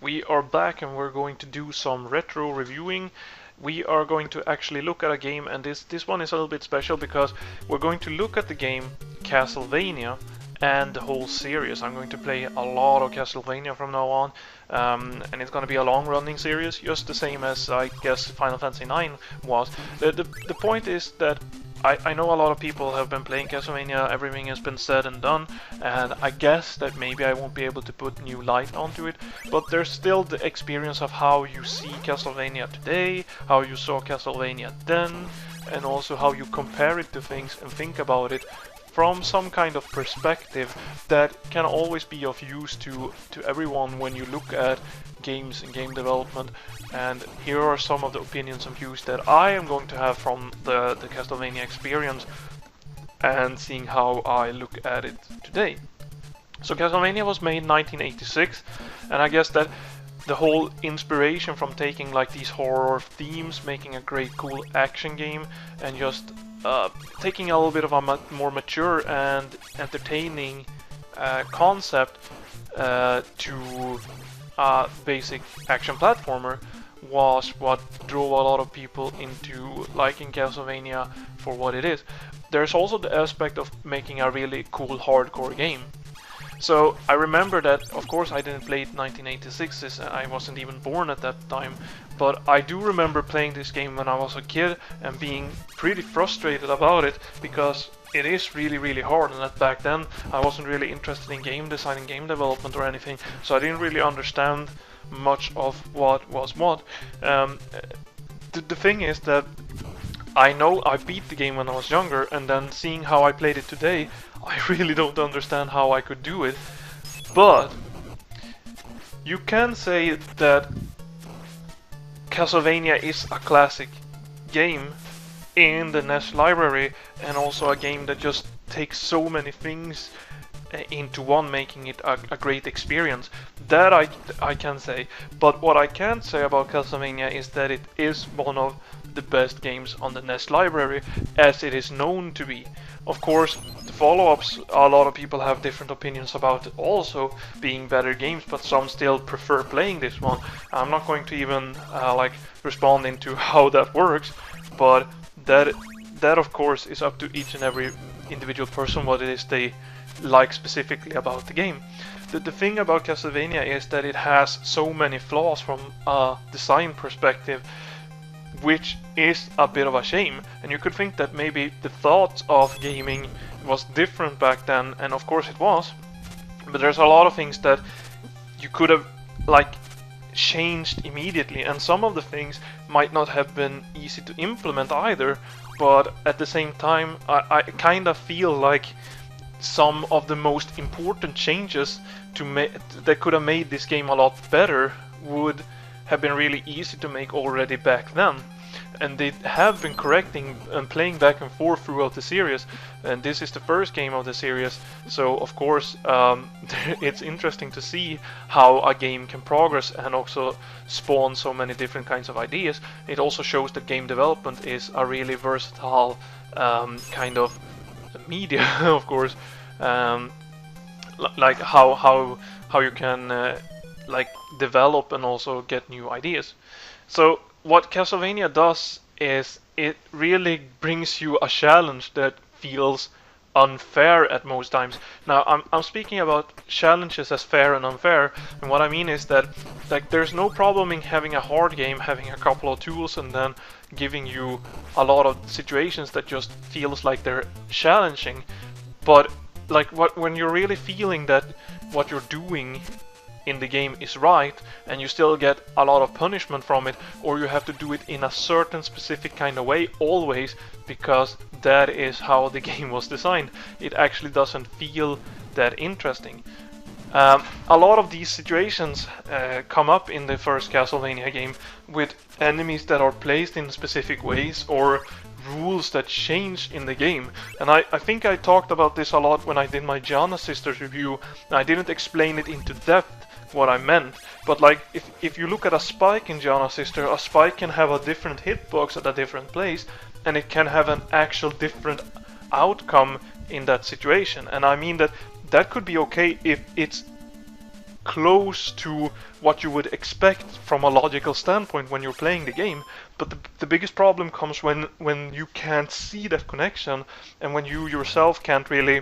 We are back and we're going to do some retro reviewing. We are going to actually look at a game, and this one is a little bit special because we're going to look at the game Castlevania and the whole series. I'm going to play a lot of Castlevania from now on, and it's going to be a long-running series, just the same as I guess Final Fantasy IX was. The point is that I know a lot of people have been playing Castlevania, everything has been said and done, and I guess that maybe I won't be able to put new light onto it, but there's still the experience of how you see Castlevania today, how you saw Castlevania then, and also how you compare it to things and think about it from some kind of perspective that can always be of use to everyone when you look at games and game development. And here are some of the opinions and views that I am going to have from the Castlevania experience and seeing how I look at it today. So Castlevania was made in 1986, and I guess that the whole inspiration from taking like these horror themes, making a great cool action game, and just taking a little bit of a more mature and entertaining concept to a basic action platformer was what drove a lot of people into liking Castlevania for what it is. There's also the aspect of making a really cool hardcore game. So I remember that, of course, I didn't play it in 1986, I wasn't even born at that time, but I do remember playing this game when I was a kid and being pretty frustrated about it because it is really hard, and that back then I wasn't really interested in game design and game development or anything, so I didn't really understand much of what was what. The thing is that I know I beat the game when I was younger, and then seeing how I played it today, I really don't understand how I could do it. But you can say that Castlevania is a classic game in the NES library, and also a game that just takes so many things into one, making it a great experience. That I can say. But what I can't say about Castlevania is that it is one of the best games on the NES library, as it is known to be. Of course, the follow-ups, a lot of people have different opinions about it also being better games, but some still prefer playing this one. I'm not going to even respond into how that works, but that of course is up to each and every individual person what it is they like specifically about the game. The thing about Castlevania is that it has so many flaws from a design perspective, which is a bit of a shame. And you could think that maybe the thought of gaming was different back then, and of course it was, but there's a lot of things that you could have changed immediately, and some of the things might not have been easy to implement either, but at the same time I kind of feel like some of the most important changes that could have made this game a lot better would have been really easy to make already back then. And they have been correcting and playing back and forth throughout the series, and this is the first game of the series, so of course it's interesting to see how a game can progress and also spawn so many different kinds of ideas. It also shows that game development is a really versatile kind of media, of course, like how you can develop and also get new ideas. So what Castlevania does is it really brings you a challenge that feels unfair at most times. Now I'm speaking about challenges as fair and unfair, and what I mean is that there's no problem in having a hard game, having a couple of tools, and then giving you a lot of situations that just feels like they're challenging. But when you're really feeling that what you're doing in the game is right, and you still get a lot of punishment from it, or you have to do it in a certain specific kind of way always, because that is how the game was designed, it actually doesn't feel that interesting. A lot of these situations come up in the first Castlevania game with enemies that are placed in specific ways, or rules that change in the game. And I think I talked about this a lot when I did my Gianna Sisters review. I didn't explain it into depth what I meant, but if you look at a spike in Gianna Sister, a spike can have a different hitbox at a different place, and it can have an actual different outcome in that situation. And I mean that could be okay if it's close to what you would expect from a logical standpoint when you're playing the game. But the biggest problem comes when you can't see that connection, and when you yourself can't really,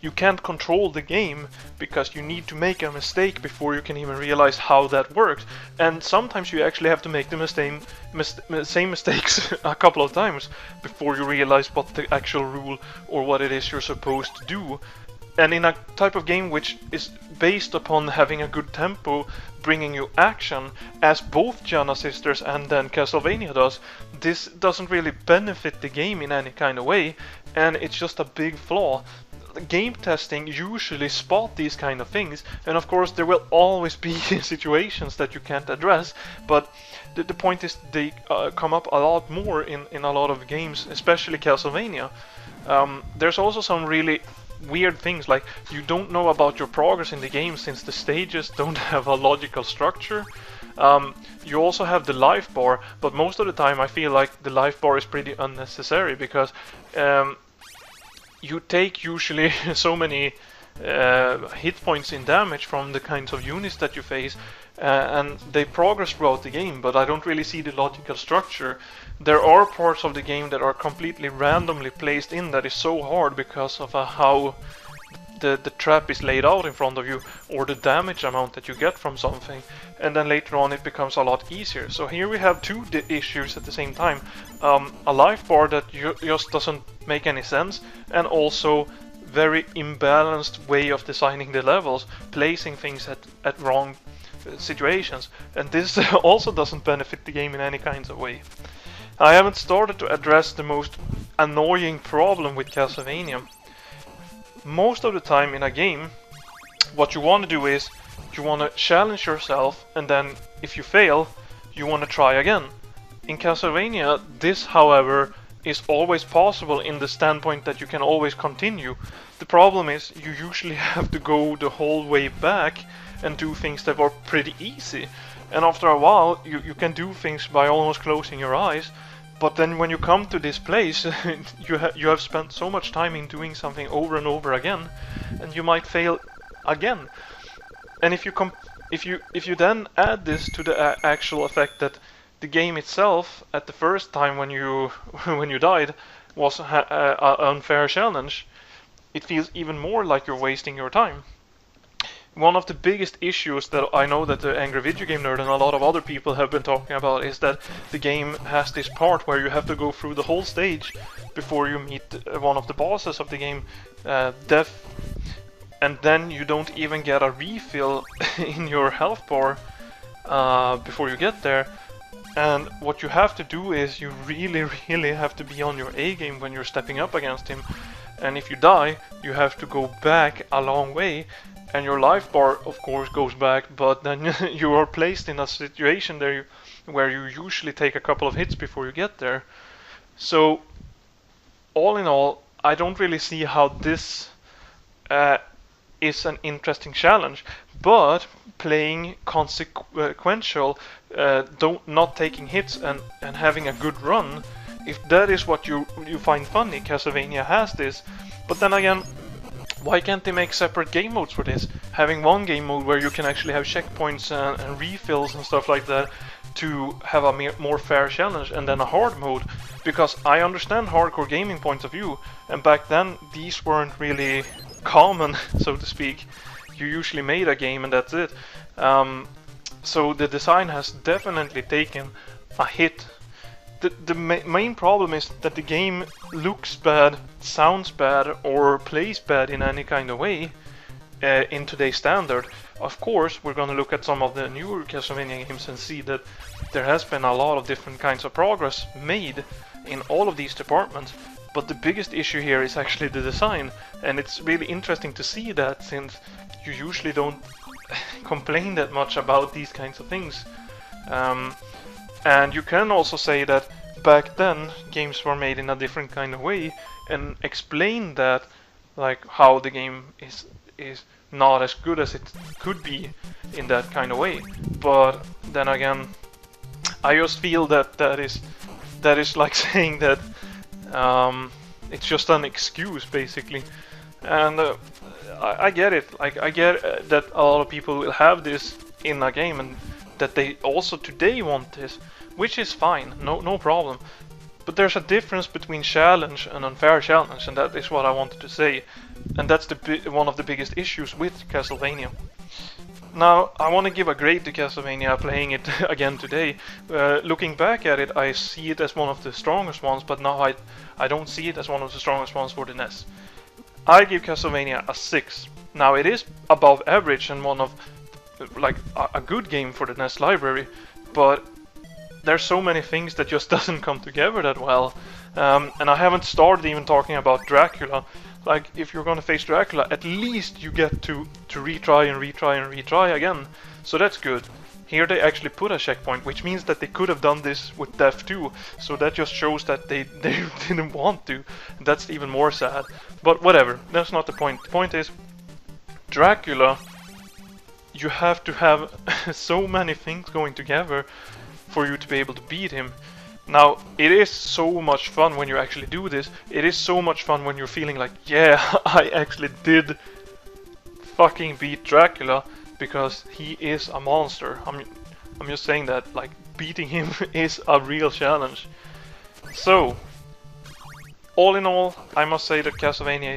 you can't control the game because you need to make a mistake before you can even realize how that works. And sometimes you actually have to make the same mistakes a couple of times before you realize what the actual rule or what it is you're supposed to do. And in a type of game which is based upon having a good tempo, bringing you action, as both Gianna Sisters and then Castlevania does, this doesn't really benefit the game in any kind of way, and it's just a big flaw. Game testing usually spot these kind of things, and of course there will always be situations that you can't address, but the point is they come up a lot more in a lot of games, especially Castlevania. There's also some really weird things, like you don't know about your progress in the game since the stages don't have a logical structure. You also have the life bar, but most of the time I feel like the life bar is pretty unnecessary because you take usually so many hit points in damage from the kinds of units that you face, and they progress throughout the game, but I don't really see the logical structure. There are parts of the game that are completely randomly placed in that is so hard because of how the trap is laid out in front of you, or the damage amount that you get from something, and then later on it becomes a lot easier. So here we have two issues at the same time. A life bar that just doesn't make any sense, and also very imbalanced way of designing the levels, placing things at wrong situations, and this also doesn't benefit the game in any kinds of way. I haven't started to address the most annoying problem with Castlevania. Most of the time in a game, what you want to do is you want to challenge yourself, and then if you fail, you want to try again. In Castlevania, this, however, is always possible in the standpoint that you can always continue. The problem is you usually have to go the whole way back and do things that are pretty easy. And after a while, you can do things by almost closing your eyes. But then when you come to this place, you have spent so much time in doing something over and over again, and you might fail again. And if you then add this to the actual effect that the game itself, at the first time when you died, was an unfair challenge, it feels even more like you're wasting your time. One of the biggest issues that I know that the Angry Video Game Nerd and a lot of other people have been talking about is that the game has this part where you have to go through the whole stage before you meet one of the bosses of the game, Death, and then you don't even get a refill in your health bar before you get there. And what you have to do is you really have to be on your A game when you're stepping up against him. And if you die, you have to go back a long way. And your life bar, of course, goes back, but then you are placed in a situation there where you usually take a couple of hits before you get there. So, all in all, I don't really see how this is an interesting challenge. But playing consequential, not taking hits and having a good run, if that is what you find funny, Castlevania has this. But then again, why can't they make separate game modes for this? Having one game mode where you can actually have checkpoints and refills and stuff like that to have a more fair challenge, and then a hard mode. Because I understand hardcore gaming point of view, and back then these weren't really common, so to speak. You usually made a game and that's it. So the design has definitely taken a hit. The main problem is that the game looks bad, sounds bad, or plays bad in any kind of way in today's standard. Of course, we're going to look at some of the newer Castlevania games and see that there has been a lot of different kinds of progress made in all of these departments. But the biggest issue here is actually the design, and it's really interesting to see that, since you usually don't complain that much about these kinds of things. And you can also say that back then games were made in a different kind of way, and explain that, like how the game is not as good as it could be in that kind of way. But then again, I just feel that that is like saying that it's just an excuse basically. And I get it. Like I get that a lot of people will have this in a game, and that they also today want this, which is fine, no problem. But there's a difference between challenge and unfair challenge, and that is what I wanted to say. And that's one of the biggest issues with Castlevania. Now, I want to give a grade to Castlevania playing it again today. Looking back at it, I see it as one of the strongest ones, but now I don't see it as one of the strongest ones for the NES. I give Castlevania a 6. Now, it is above average and one of, like, a good game for the NES library, but there's so many things that just doesn't come together that well. And I haven't started even talking about Dracula. Like, if you're gonna face Dracula, at least you get to retry and retry and retry again. So that's good. Here they actually put a checkpoint, which means that they could have done this with Death too. So that just shows that they didn't want to. That's even more sad. But whatever, that's not the point. The point is, Dracula, you have to have so many things going together for you to be able to beat him. Now, it is so much fun when you actually do this. It is so much fun when you're feeling like, yeah, I actually did fucking beat Dracula, because he is a monster. I'm just saying that, like, beating him is a real challenge. So, all in all, I must say that Castlevania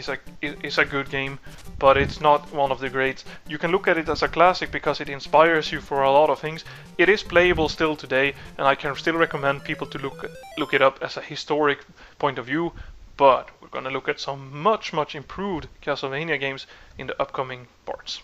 is a good game, but it's not one of the greats. You can look at it as a classic because it inspires you for a lot of things. It is playable still today, and I can still recommend people to look it up as a historic point of view, but we're gonna look at some much improved Castlevania games in the upcoming parts.